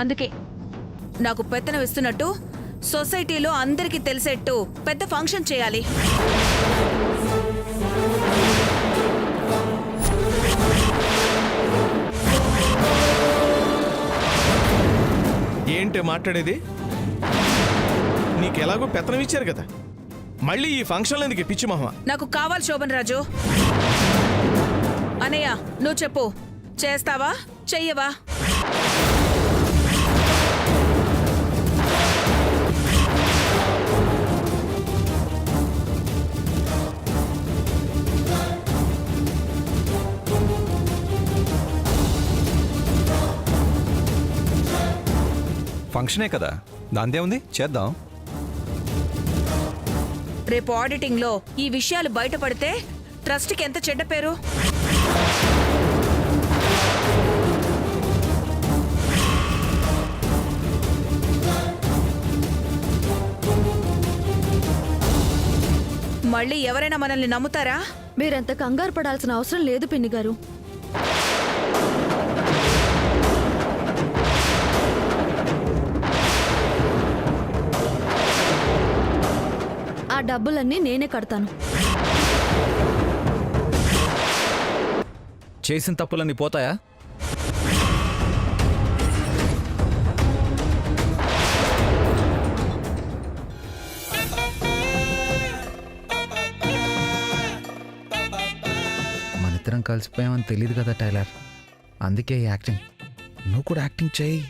అందుకే నాకు పెత్తనం ఇస్తున్నట్టు సొసైటీలో అందరికీ తెలిసేట్టు పెద్ద ఫంక్షన్ చేయాలి. ఏంటి మాట్లాడేది? నీకెలాగో పెత్తనం ఇచ్చారు కదా, మళ్ళీ ఈ ఫంక్షన్లో ఎందుకు పిచ్చి మహా? నాకు కావాలి శోభన్ రాజు. అనయ్య నువ్వు చెప్పు, చేస్తావా చెయ్యవా? ఫంక్షనే కదా, దాందే ఉంది, చేద్దాం. రేపు ఆడిటింగ్ లో ఈ విషయాలు బయటపడితే ట్రస్ట్కి ఎంత చెడ్డ పేరు. మళ్ళీ ఎవరైనా మనల్ని నమ్ముతారా? మీరంత కంగారు పడాల్సిన అవసరం లేదు పిన్ని గారు. ఆ డబ్బులన్నీ నేనే కడతాను. చేసిన తప్పులన్నీ పోతాయా? మనిద్దరం కలిసిపోయామని తెలియదు కదా టైలర్, అందుకే యాక్టింగ్. నువ్వు కూడా యాక్టింగ్ చేయి.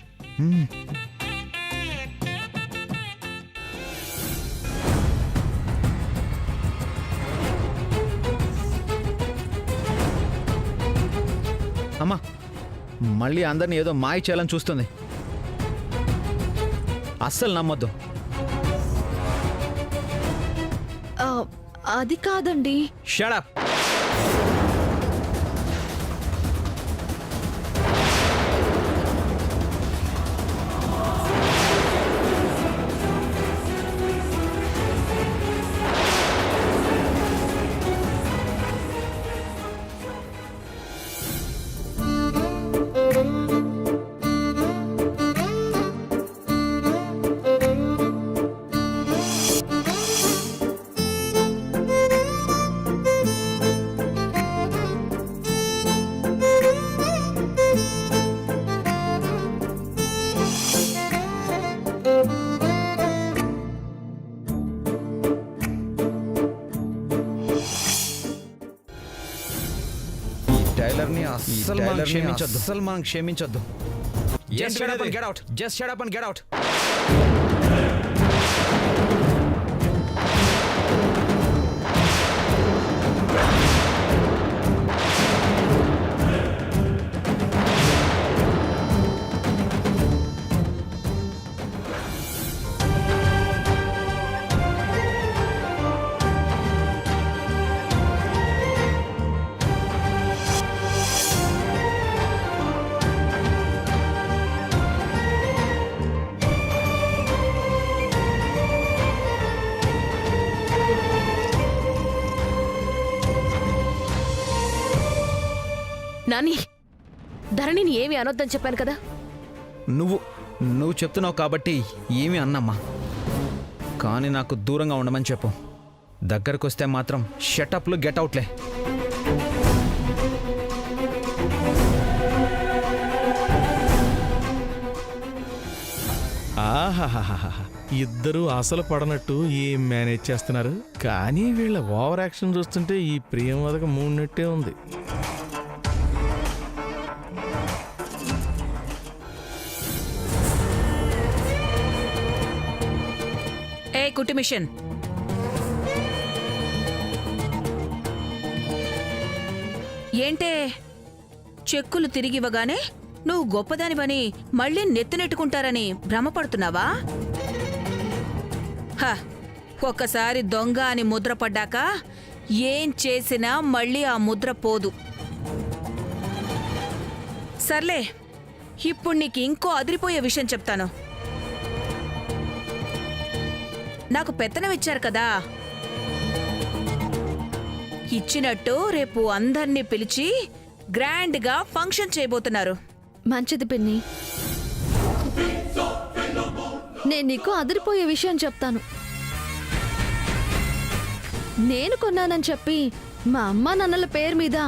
అమ్మా, మళ్ళీ అందరినీ ఏదో మాయ చేయాలని చూస్తుంది. అస్సలు నమ్మొద్దు. అది కాదండి. Shut up. టైలర్ని అస్సలు మనం క్షమించొద్దు. Just shut up and get out. Just shut up and get out. Nani, ధరణిని ఏమి అనొద్దని చెప్పాను కదా. నువ్వు చెప్తున్నావు కాబట్టి ఏమి అన్నమ్మా, కానీ నాకు దూరంగా ఉండమని చెప్పు. దగ్గరకు వస్తే మాత్రం షటప్లు గెట్ అవుట్లే. ఆహాహాహా, ఇద్దరు అసలు పడనట్టు ఏం మేనేజ్ చేస్తున్నారు. కానీ వీళ్ళ ఓవర్ యాక్షన్ చూస్తుంటే ఈ ప్రియం వదక మూడినట్టే ఉంది. ఏ కుట్టి మిషన్, ఏంటే చెక్కులు తిరిగివ్వగానే నువ్వు గొప్పదానివని మళ్ళీ నెత్తినెట్టుకుంటారని భ్రమపడుతున్నావా? ఒక్కసారి దొంగ అని ముద్ర పడ్డాక ఏం చేసినా మళ్ళీ ఆ ముద్ర పోదు. సర్లే, ఇప్పుడు నీకు ఇంకో అదిరిపోయే విషయం చెప్తాను. నాకు పెత్తనం ఇచ్చారు కదా, ఇచ్చినట్టు రేపు అందర్నీ పిలిచి గ్రాండ్గా ఫంక్షన్ చేయబోతున్నారు. మంచిది పిన్ని. నేను నీకు అదిరిపోయే విషయం చెప్తాను. నేను కొన్నానని చెప్పి మా అమ్మా నాన్నల పేరు మీద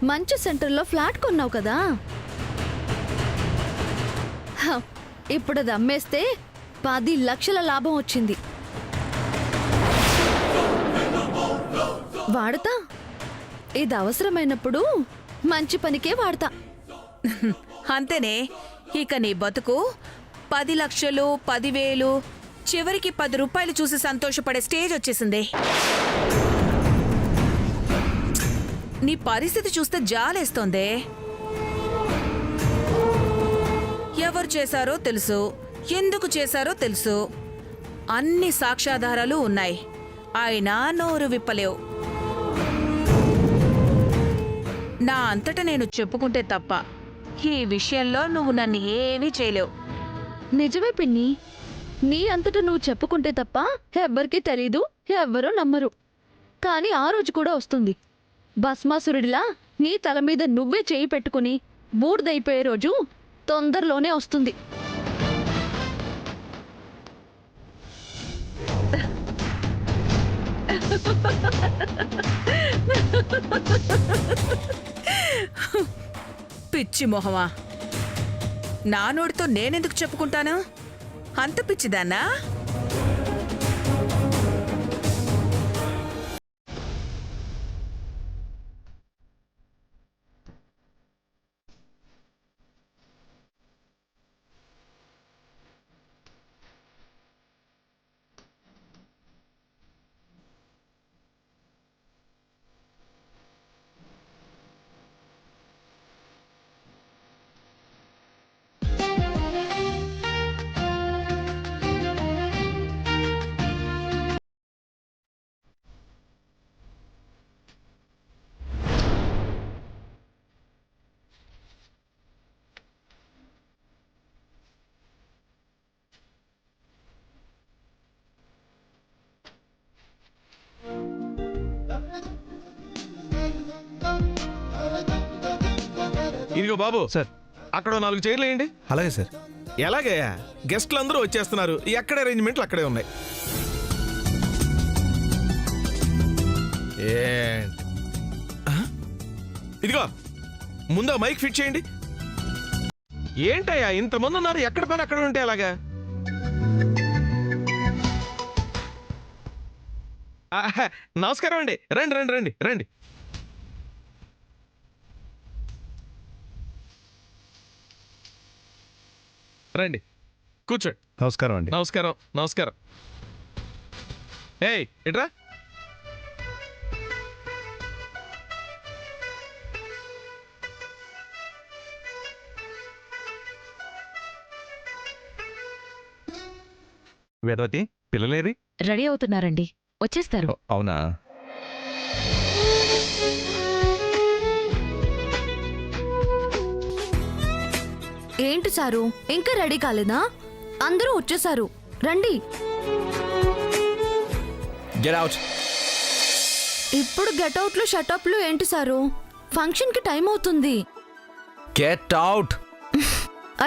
మంచి సెంటర్లో ఫ్లాట్ కొన్నావు కదా, హ, ఇప్పుడు అది అమ్మేస్తే 10 లక్షల లాభం వచ్చింది. వాడతా, ఇది అవసరమైనప్పుడు మంచి పనికే వాడతా. అంతేనే, ఇక నీ బతుకు 10 లక్షలు 10,000 చివరికి 10 రూపాయలు చూసి సంతోషపడే స్టేజ్ వచ్చేసింది. నీ పరిస్థితి చూస్తే జాలేస్తోందే. ఎవరు చేశారో తెలుసు, ఎందుకు చేశారో తెలుసు, అన్ని సాక్ష్యాధారాలు ఉన్నాయి. అయినా నోరు విప్పలేవు. నా అంతటా నేను చెప్పుకుంటే తప్ప ఈ విషయంలో నువ్వు నన్ను ఏమీ చేయలేవు. నిజమే పిన్ని, నీ అంతటా నువ్వు చెప్పుకుంటే తప్ప ఎవ్వరికీ తెలీదు, ఎవ్వరూ నమ్మరు. కానీ ఆ రోజు కూడా వస్తుంది, భస్మాసురుడిలా నీ తల మీద నువ్వే చేయి పెట్టుకుని బూడిదైపోయే రోజు తొందరలోనే వస్తుంది. పిచ్చి మొహమా, నా నోటితో నేనెందుకు చెప్పుకుంటాను? అంత పిచ్చిదాన్నా? ఇదిగో బాబు సార్. అక్కడ 4 చైర్లు వేయండి. అలాగే సార్. ఎలాగయ్యా, గెస్ట్లు అందరూ వచ్చేస్తున్నారు, ఎక్కడ అరేంజ్మెంట్లు అక్కడే ఉన్నాయి. ఏంటి? ఆ? ఇదిగో ముందు ఆ మైక్ ఫిట్ చేయండి. ఏంటయ్యా ఇంతమంది ఉన్నారు, ఎక్కడ పని అక్కడ ఉంటే అలాగా? ఆహా, నమస్కారం అండి, రండి రండి రండి రండి. రండి కూర్చోండి. నమస్కారం అండి. నమస్కారం నమస్కారం. ఏయ్ ఇట్రా. వేదవతి, పిల్లలేరి? రెడీ అవుతున్నారండి, వచ్చేస్తారు. అవునా? ఏంటి సారు, ఇంకా రెడీ కాలేదా? అందరూ వచ్చేసారు, రండి. Get out. ఇప్పుడు గెటౌట్లు షటప్లు ఏంటి సారు? ఫంక్షన్ కి టైం అవుతుంది. Get out.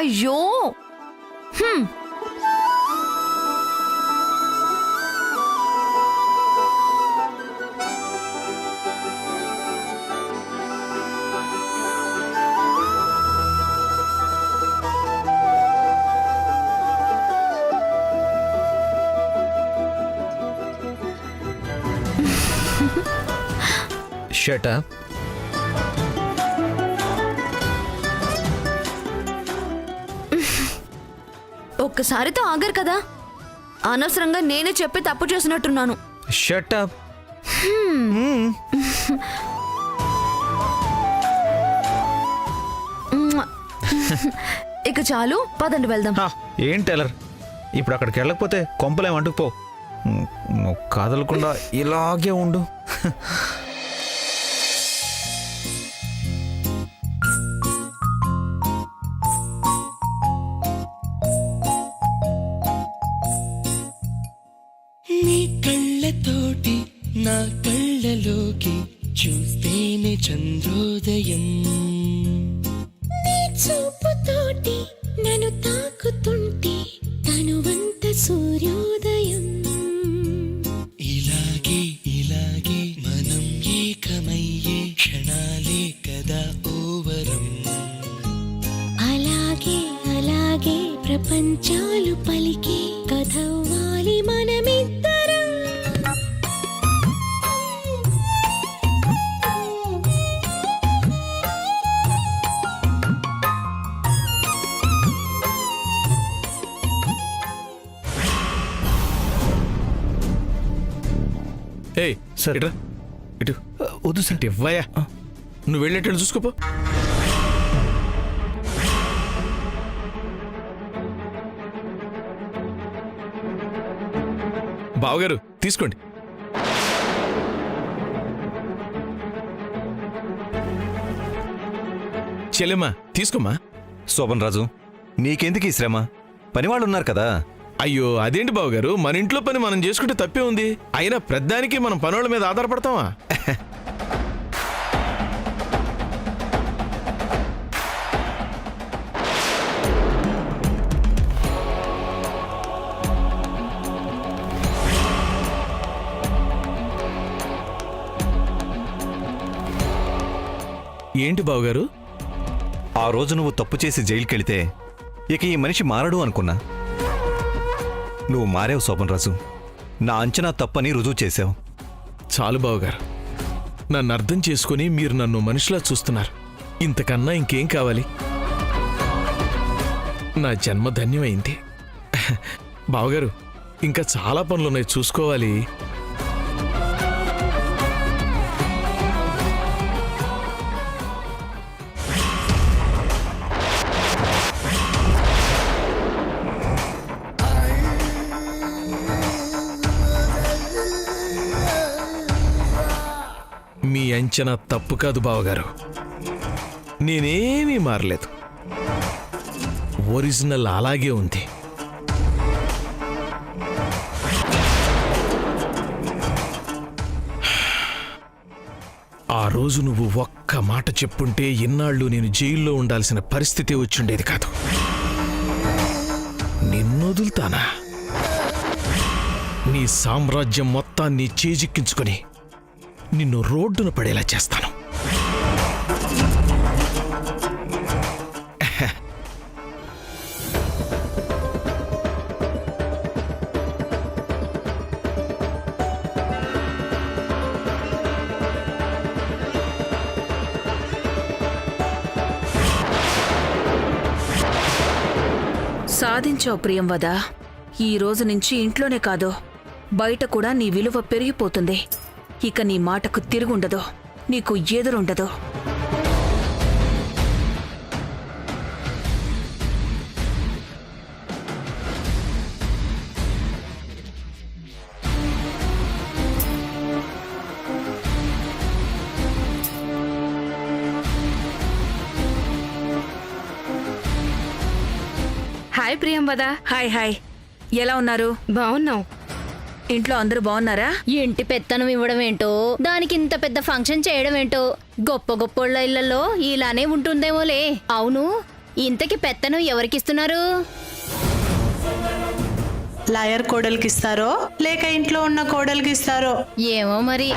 అయ్యో, షట్ అప్. ఒక్కసారితో ఆగరు కదా, అనవసరంగా నేనే చెప్పి తప్పు చేసినట్టున్నాను. Shut up. ఇక చాలు, పదండి వెళ్దాం. ఏం టెలర్, ఇప్పుడు అక్కడికి వెళ్ళకపోతే కొంపలేమంటుకు పో. నువ్వు కదలకుండా ఇలాగే ఉండు. నీ కళ్ళతోటి నా కళ్ళలోకి చూస్తేనే చంద్రోదయం, నీ చూపుతోటి నన్ను తాకుతుంటే తనువంత సార్ ఇట్రా ఇటు వద్దు సార్. ఇటు ఇవ్వయా నువ్వు వెళ్ళేటట్టు చూసుకోపో. బావగారు తీసుకోండి. చెల్లెమ్మా తీసుకోమ్మా. శోభన్ రాజు, నీకెందుకు ఈ శ్రమ? పనివాళ్ళు ఉన్నారు కదా. అయ్యో అదేంటి బావగారు, మన ఇంట్లో పని మనం చేసుకుంటే తప్పే ఉంది. అయినా ప్రద్దానికి మనం పనుల మీద ఆధారపడతామా? ఏంటి బావగారు? ఆ రోజు నువ్వు తప్పు చేసి జైలుకెళితే ఇక ఈ మనిషి మారడు అనుకున్నా. నువ్వు మారావు శోభన్ రాజు. నా అంచనా తప్పని రుజువు చేశావు. చాలు బావగారు, నన్ను అర్థం చేసుకుని మీరు నన్ను మనిషిలా చూస్తున్నారు. ఇంతకన్నా ఇంకేం కావాలి? నా జన్మ ధన్యమైంది. బావగారు ఇంకా చాలా పనులున్నాయి, చూసుకోవాలి. మీ అంచనా తప్పు కాదు బావగారు, నేనేమీ మారలేదు. ఒరిజినల్ అలాగే ఉంది. ఆ రోజు నువ్వు ఒక్క మాట చెప్పుంటే ఇన్నాళ్ళు నేను జైల్లో ఉండాల్సిన పరిస్థితి వచ్చిండేది కాదు. నిన్నొదులుతానా? నీ సామ్రాజ్యం మొత్తాన్ని చేజిక్కించుకొని నిన్ను రోడ్డున పడేలా చేస్తాను. సాధించావు ప్రియంవద. ఈ రోజు నుంచి ఇంట్లోనే కాదు బయట కూడా నీ విలువ పెరిగిపోతుంది. ఇక నీ మాటకు తిరుగుండదు, నీకు ఎదురుండదు. హాయ్ ప్రియంవద. హాయ్ హాయ్, ఎలా ఉన్నారు? బాగున్నావు? ఇంట్లో అందరూ బాగున్నారా? ఇంటి పెత్తనం ఇవ్వడం ఏంటో, దానికి ఇంత పెద్ద ఫంక్షన్ చేయడం ఏంటో. గొప్ప గొప్పోళ్ళ ఇళ్లలో ఇలానే ఉంటుందేమోలే. అవును, ఇంతకి పెత్తనం ఎవరికిస్తున్నారు? లాయర్ కోడలికి ఇస్తారో లేక ఇంట్లో ఉన్న కోడలికి ఇస్తారో ఏమో మరి.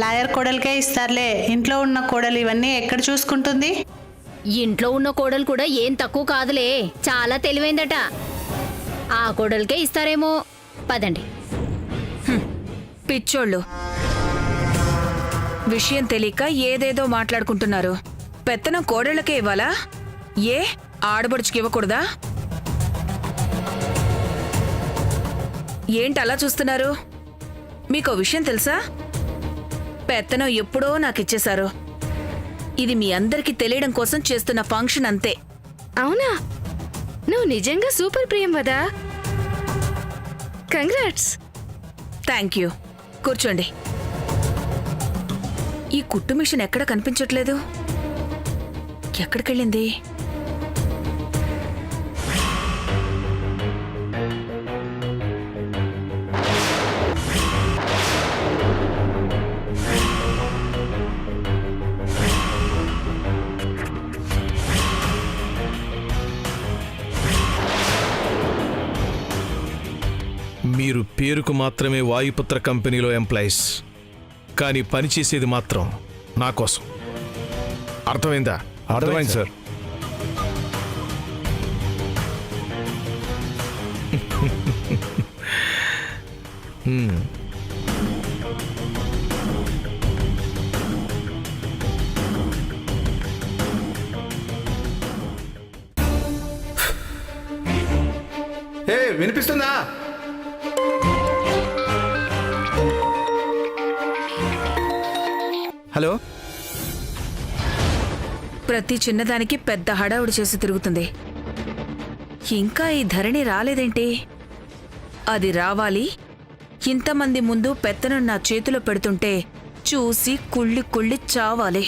లాయర్ కోడలికే ఇస్తారులే. ఇంట్లో ఉన్న కోడలు ఇవన్నీ ఎక్కడ చూసుకుంటుంది? ఇంట్లో ఉన్న కోడలు కూడా ఏం తక్కువ కాదులే, చాలా తెలివైందట. ఆ కోడలికే ఇస్తారేమో. పదండి. పిచ్చోళ్ళు, విషయం తెలియక ఏదేదో మాట్లాడుకుంటున్నారు. పెత్తనం కోడళ్ళకే ఇవ్వాలా? ఏ ఆడబడుచుకి ఇవ్వకూడదా? ఏంటి అలా చూస్తున్నారు? మీకో విషయం తెలుసా? పెత్తనం ఎప్పుడో నాకిచ్చేశారు. ఇది మీ అందరికీ తెలియడం కోసం చేస్తున్న ఫంక్షన్ అంతే. అవునా? నువ్వు నిజంగా super Priyamvada. Congrats. Thank you. కూర్చోండి. ఈ కుట్టు మిషన్ ఎక్కడ కనిపించట్లేదు, ఎక్కడికెళ్ళింది? మీరు పేరుకు మాత్రమే వాయుపుత్ర కంపెనీలో ఎంప్లాయీస్, కానీ పనిచేసేది మాత్రం నా కోసం. అర్థమైందా? అర్థమైంది సార్. వినిపిస్తుందా? హలో. ప్రతి చిన్నదానికి పెద్ద హడావుడి చేసి తిరుగుతుంది. ఇంకా ఈ ధరణి రాలేదేంటి? అది రావాలి. ఇంతమంది ముందు పెత్తనం నా చేతిలో పెడుతుంటే చూసి కుళ్ళి కుళ్ళి చావాలి.